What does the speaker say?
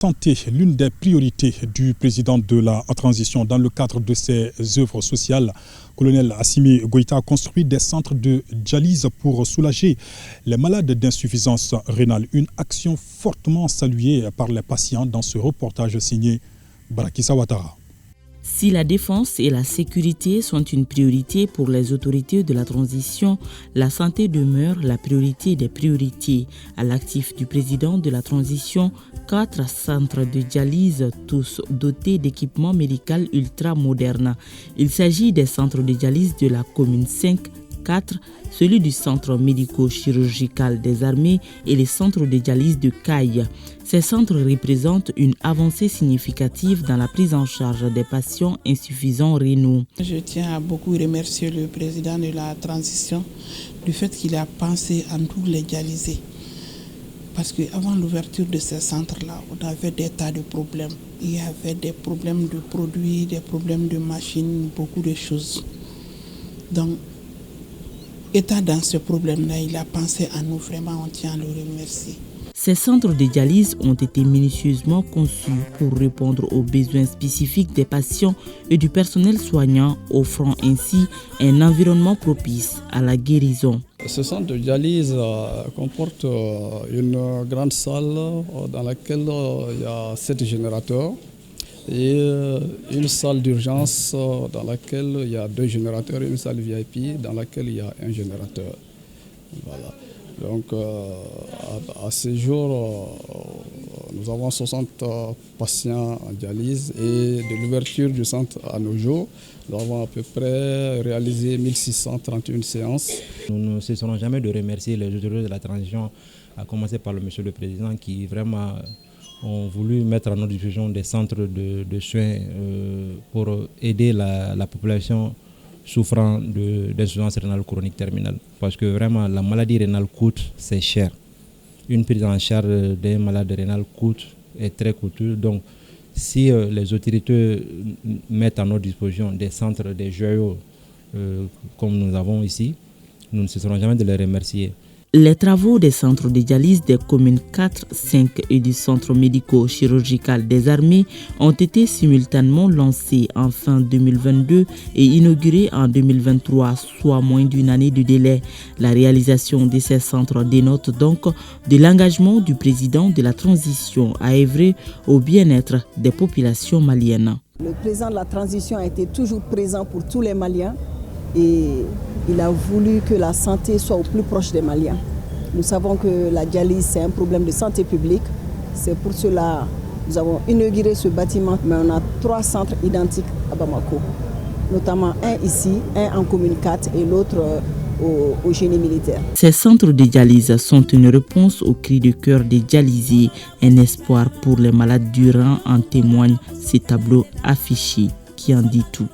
Santé, l'une des priorités du président de la transition dans le cadre de ses œuvres sociales. Colonel Assimi Goïta a construit des centres de dialyse pour soulager les malades d'insuffisance rénale. Une action fortement saluée par les patients dans ce reportage signé Barakissa Ouattara. Si la défense et la sécurité sont une priorité pour les autorités de la transition, la santé demeure la priorité des priorités. À l'actif du président de la transition, 4 centres de dialyse, tous dotés d'équipements médicaux ultra modernes. Il s'agit des centres de dialyse de la commune 5, 4, celui du centre médico-chirurgical des armées et les centres de dialyse de Caille. Ces centres représentent une avancée significative dans la prise en charge des patients insuffisants rénaux. Je tiens à beaucoup remercier le président de la transition du fait qu'il a pensé à nous les dialyser. Parce qu'avant l'ouverture de ces centres-là, on avait des tas de problèmes. Il y avait des problèmes de produits, des problèmes de machines, beaucoup de choses. Donc, étant dans ce problème-là, il a pensé à nous, vraiment, on tient à le remercier. Ces centres de dialyse ont été minutieusement conçus pour répondre aux besoins spécifiques des patients et du personnel soignant, offrant ainsi un environnement propice à la guérison. Ce centre de dialyse comporte une grande salle dans laquelle il y a 7 générateurs et une salle d'urgence dans laquelle il y a 2 générateurs et une salle VIP dans laquelle il y a un générateur. Voilà. Donc à ce jour, nous avons 60 patients en dialyse et de l'ouverture du centre à nos jours, nous avons à peu près réalisé 1631 séances. Nous ne cesserons jamais de remercier les autorités de la transition, à commencer par le monsieur le président qui vraiment ont voulu mettre à notre disposition des centres de soins pour aider la population souffrant d'insuffisance rénale chronique terminale. Parce que vraiment, la maladie rénale coûte, c'est cher. Une prise en charge d'un malade rénal est très coûteuse. Donc, si les autorités mettent à notre disposition des centres, des joyaux comme nous avons ici, nous ne cesserons jamais de les remercier. Les travaux des centres de dialyse des communes 4, 5 et du centre médico-chirurgical des armées ont été simultanément lancés en fin 2022 et inaugurés en 2023, soit moins d'une année de délai. La réalisation de ces centres dénote donc de l'engagement du président de la transition à œuvrer au bien-être des populations maliennes. Le président de la transition a été toujours présent pour tous les Maliens et il a voulu que la santé soit au plus proche des Maliens. Nous savons que la dialyse, c'est un problème de santé publique. C'est pour cela que nous avons inauguré ce bâtiment. Mais on a 3 centres identiques à Bamako, notamment un ici, un en commune 4 et l'autre au génie militaire. Ces centres de dialyse sont une réponse au cri de cœur des dialysés, un espoir pour les malades durant, en témoignent ces tableaux affichés qui en dit tout.